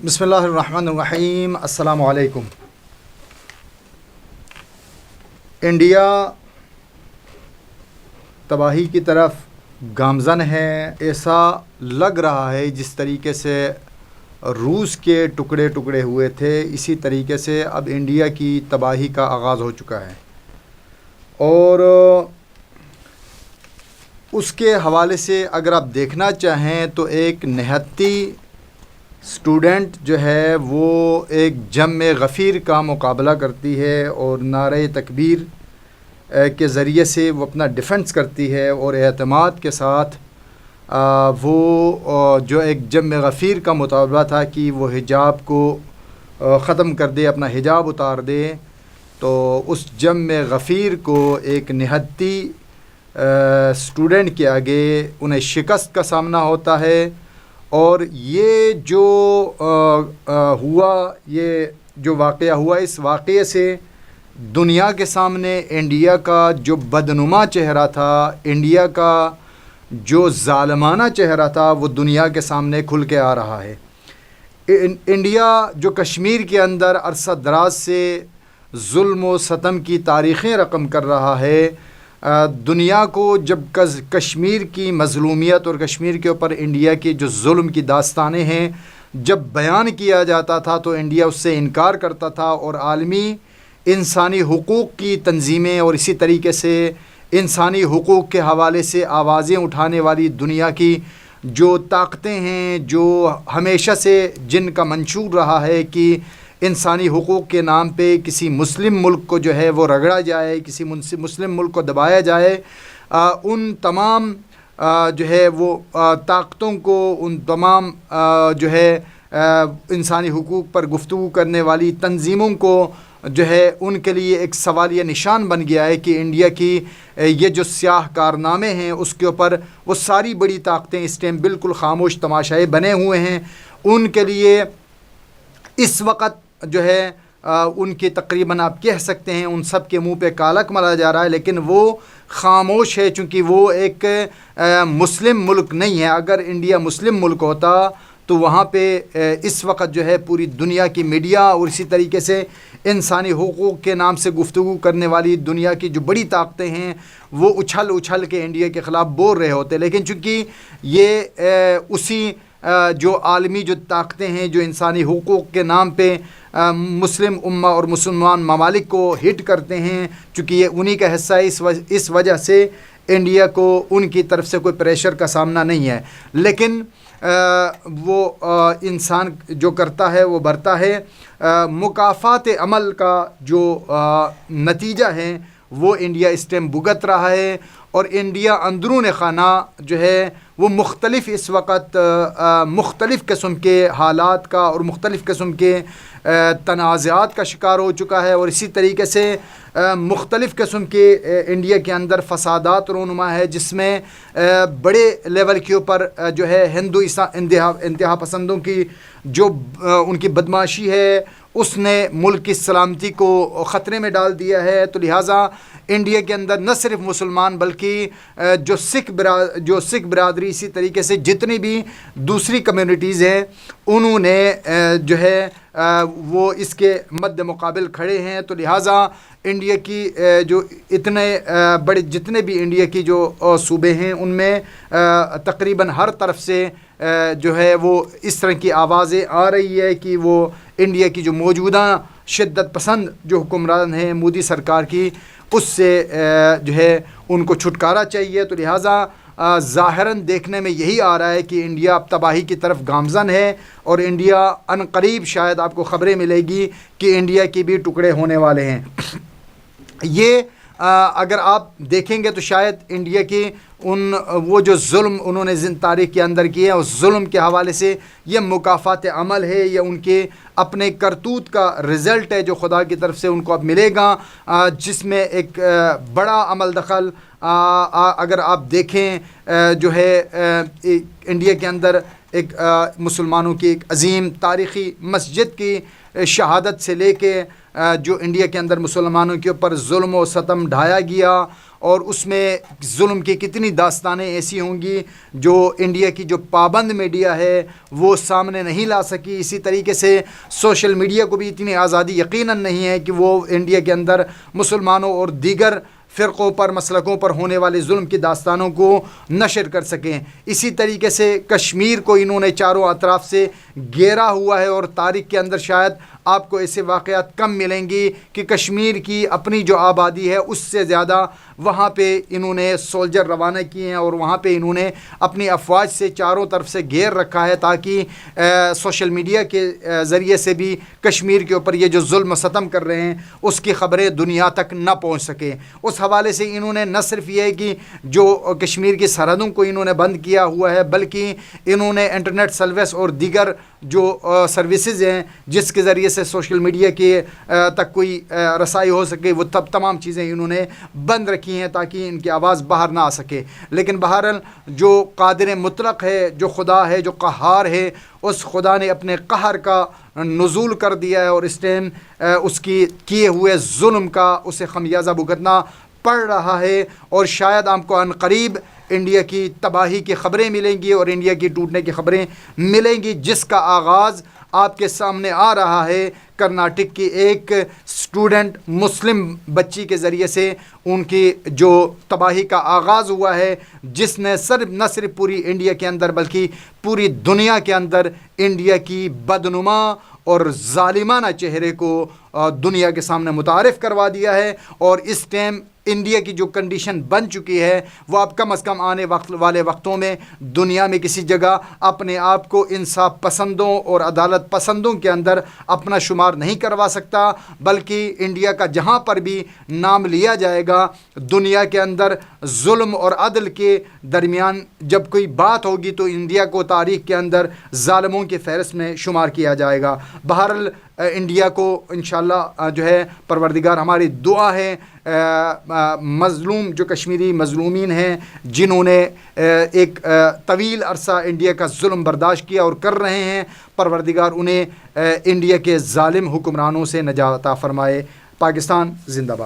بسم اللہ الرحمن الرحیم۔ السلام علیکم۔ انڈیا تباہی کی طرف گامزن ہے۔ ایسا لگ رہا ہے جس طریقے سے روس کے ٹکڑے ٹکڑے ہوئے تھے، اسی طریقے سے اب انڈیا کی تباہی کا آغاز ہو چکا ہے۔ اور اس کے حوالے سے اگر آپ دیکھنا چاہیں تو ایک نہتی اسٹوڈنٹ جو ہے وہ ایک جم غفیر کا مقابلہ کرتی ہے اور نعرہ تکبیر کے ذریعے سے وہ اپنا ڈیفنس کرتی ہے اور اعتماد کے ساتھ وہ جو ایک جم غفیر کا مطالبہ تھا کہ وہ حجاب کو ختم کر دے، اپنا حجاب اتار دے، تو اس جم غفیر کو ایک نہتی اسٹوڈنٹ کے آگے انہیں شکست کا سامنا ہوتا ہے۔ اور یہ جو ہوا، یہ جو واقعہ ہوا، اس واقعے سے دنیا کے سامنے انڈیا کا جو بدنما چہرہ تھا، انڈیا کا جو ظالمانہ چہرہ تھا، وہ دنیا کے سامنے کھل کے آ رہا ہے۔ انڈیا جو کشمیر کے اندر عرصہ دراز سے ظلم و ستم کی تاریخیں رقم کر رہا ہے، دنیا کو جب کشمیر کی مظلومیت اور کشمیر کے اوپر انڈیا کی جو ظلم کی داستانیں ہیں جب بیان کیا جاتا تھا تو انڈیا اس سے انکار کرتا تھا، اور عالمی انسانی حقوق کی تنظیمیں اور اسی طریقے سے انسانی حقوق کے حوالے سے آوازیں اٹھانے والی دنیا کی جو طاقتیں ہیں، جو ہمیشہ سے جن کا منشور رہا ہے کہ انسانی حقوق کے نام پہ کسی مسلم ملک کو جو ہے وہ رگڑا جائے، کسی مسلم ملک کو دبایا جائے، ان تمام جو ہے وہ طاقتوں کو، ان تمام جو ہے انسانی حقوق پر گفتگو کرنے والی تنظیموں کو جو ہے ان کے لیے ایک سوالیہ نشان بن گیا ہے کہ انڈیا کی یہ جو سیاہ کارنامے ہیں اس کے اوپر وہ ساری بڑی طاقتیں اس ٹائم بالکل خاموش تماشائی بنے ہوئے ہیں۔ ان کے لیے اس وقت جو ہے ان کی تقریباً آپ کہہ سکتے ہیں ان سب کے منہ پہ کالک ملا جا رہا ہے، لیکن وہ خاموش ہے چونکہ وہ ایک مسلم ملک نہیں ہے۔ اگر انڈیا مسلم ملک ہوتا تو وہاں پہ اس وقت جو ہے پوری دنیا کی میڈیا اور اسی طریقے سے انسانی حقوق کے نام سے گفتگو کرنے والی دنیا کی جو بڑی طاقتیں ہیں وہ اچھل کے انڈیا کے خلاف بول رہے ہوتے، لیکن چونکہ یہ اسی جو عالمی جو طاقتیں ہیں جو انسانی حقوق کے نام پہ مسلم امہ اور مسلمان ممالک کو ہٹ کرتے ہیں، چونکہ یہ انہی کا حصہ ہے، اس وجہ سے انڈیا کو ان کی طرف سے کوئی پریشر کا سامنا نہیں ہے۔ لیکن وہ انسان جو کرتا ہے وہ برتا ہے۔ مکافات عمل کا جو نتیجہ ہے وہ انڈیا اس ٹائم بھگت رہا ہے، اور انڈیا اندرون خانہ جو ہے وہ مختلف اس وقت مختلف قسم کے حالات کا اور مختلف قسم کے تنازعات کا شکار ہو چکا ہے، اور اسی طریقے سے مختلف قسم کے انڈیا کے اندر فسادات رونما ہے، جس میں بڑے لیول کے اوپر جو ہے ہندو انتہا پسندوں کی جو ان کی بدماشی ہے اس نے ملک کی سلامتی کو خطرے میں ڈال دیا ہے۔ تو لہٰذا انڈیا کے اندر نہ صرف مسلمان بلکہ جو سکھ برادری، اسی طریقے سے جتنی بھی دوسری کمیونٹیز ہیں، انہوں نے جو ہے وہ اس کے مد مقابل کھڑے ہیں۔ تو لہٰذا انڈیا کی جو اتنے بڑے جتنے بھی انڈیا کی جو صوبے ہیں ان میں تقریباً ہر طرف سے جو ہے وہ اس طرح کی آوازیں آ رہی ہے کہ وہ انڈیا کی جو موجودہ شدت پسند جو حکمران ہیں مودی سرکار کی، اس سے جو ہے ان کو چھٹکارا چاہیے۔ تو لہٰذا ظاہراً دیکھنے میں یہی آ رہا ہے کہ انڈیا اب تباہی کی طرف گامزن ہے، اور انڈیا عنقریب شاید آپ کو خبریں ملے گی کہ انڈیا کے بھی ٹکڑے ہونے والے ہیں۔ یہ اگر آپ دیکھیں گے تو شاید انڈیا کی وہ جو ظلم انہوں نے تاریخ کے اندر کیے ہیں اس ظلم کے حوالے سے یہ مکافات عمل ہے، یا ان کے اپنے کرتوت کا رزلٹ ہے جو خدا کی طرف سے ان کو اب ملے گا، جس میں ایک بڑا عمل دخل اگر آپ دیکھیں جو ہے انڈیا کے اندر ایک مسلمانوں کی ایک عظیم تاریخی مسجد کی شہادت سے لے کے جو انڈیا کے اندر مسلمانوں کے اوپر ظلم و ستم ڈھایا گیا، اور اس میں ظلم کی کتنی داستانیں ایسی ہوں گی جو انڈیا کی جو پابند میڈیا ہے وہ سامنے نہیں لا سکی۔ اسی طریقے سے سوشل میڈیا کو بھی اتنی آزادی یقیناً نہیں ہے کہ وہ انڈیا کے اندر مسلمانوں اور دیگر فرقوں پر، مسلکوں پر ہونے والے ظلم کی داستانوں کو نشر کر سکیں۔ اسی طریقے سے کشمیر کو انہوں نے چاروں اطراف سے گھیرا ہوا ہے، اور تاریخ کے اندر شاید آپ کو ایسے واقعات کم ملیں گی کہ کشمیر کی اپنی جو آبادی ہے اس سے زیادہ وہاں پہ انہوں نے سولجر روانہ کیے ہیں، اور وہاں پہ انہوں نے اپنی افواج سے چاروں طرف سے گھیر رکھا ہے تاکہ سوشل میڈیا کے ذریعے سے بھی کشمیر کے اوپر یہ جو ظلم و ستم کر رہے ہیں اس کی خبریں دنیا تک نہ پہنچ سکیں۔ اس حوالے سے انہوں نے نہ صرف یہ ہے کہ جو کشمیر کی سرحدوں کو انہوں نے بند کیا ہوا ہے، بلکہ انہوں نے انٹرنیٹ سروس اور دیگر جو سروسز ہیں جس کے ذریعے سے سوشل میڈیا کے تک کوئی رسائی ہو سکے، وہ تمام چیزیں انہوں نے بند رکھی ہیں تاکہ ان کی آواز باہر نہ آ سکے۔ لیکن بہرحال جو قادر مطلق ہے، جو خدا ہے، جو قہار ہے، اس خدا نے اپنے قہر کا نزول کر دیا ہے، اور اس ٹائم اس کی کیے ہوئے ظلم کا اسے خمیازہ بھگتنا پڑ رہا ہے، اور شاید آپ کو عنقریب انڈیا کی تباہی کی خبریں ملیں گی اور انڈیا کی ٹوٹنے کی خبریں ملیں گی، جس کا آغاز آپ کے سامنے آ رہا ہے کرناٹک کی ایک اسٹوڈنٹ مسلم بچی کے ذریعے سے۔ ان کی جو تباہی کا آغاز ہوا ہے، جس نے نہ صرف پوری انڈیا کے اندر بلکہ پوری دنیا کے اندر انڈیا کی بدنما اور ظالمانہ چہرے کو دنیا کے سامنے متعارف کروا دیا ہے، اور اس ٹائم انڈیا کی جو کنڈیشن بن چکی ہے وہ اب کم از کم آنے والے وقتوں میں دنیا میں کسی جگہ اپنے آپ کو انصاف پسندوں اور عدالت پسندوں کے اندر اپنا شمار نہیں کروا سکتا، بلکہ انڈیا کا جہاں پر بھی نام لیا جائے گا دنیا کے اندر ظلم اور عدل کے درمیان جب کوئی بات ہوگی تو انڈیا کو تاریخ کے اندر ظالموں کی فہرست میں شمار کیا جائے گا۔ بہرحال انڈیا کو انشاءاللہ جو ہے پروردگار، ہماری دعا ہے مظلوم جو کشمیری مظلومین ہیں جنہوں نے ایک طویل عرصہ انڈیا کا ظلم برداشت کیا اور کر رہے ہیں، پروردگار انہیں انڈیا کے ظالم حکمرانوں سے نجات عطا فرمائے۔ پاکستان زندہ باد۔